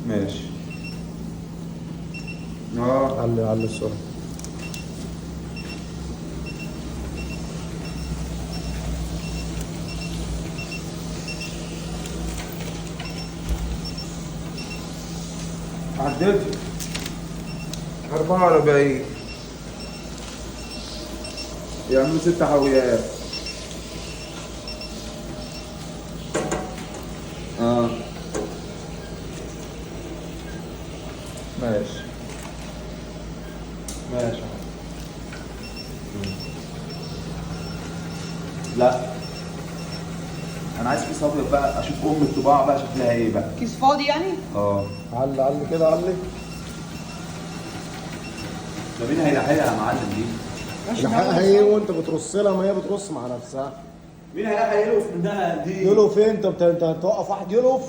ماشي. علي السرعه. عديت 44. يعملوا 6 حاويات. ماشي ماشي. لا انا عايز كيس ابيض بقى، اشوف الطباعه بقى شكلها ايه بقى. كيس فاضي يعني؟ علي كده علي. ده مين هيلاحقها يا معلم دي؟ الحقها ايه وانت بترص لها؟ ما هي بترص مع نفسها. مين هيلاحق يلوف من ده دي؟ يلف إيه؟ انت هتوقف واحد يلف؟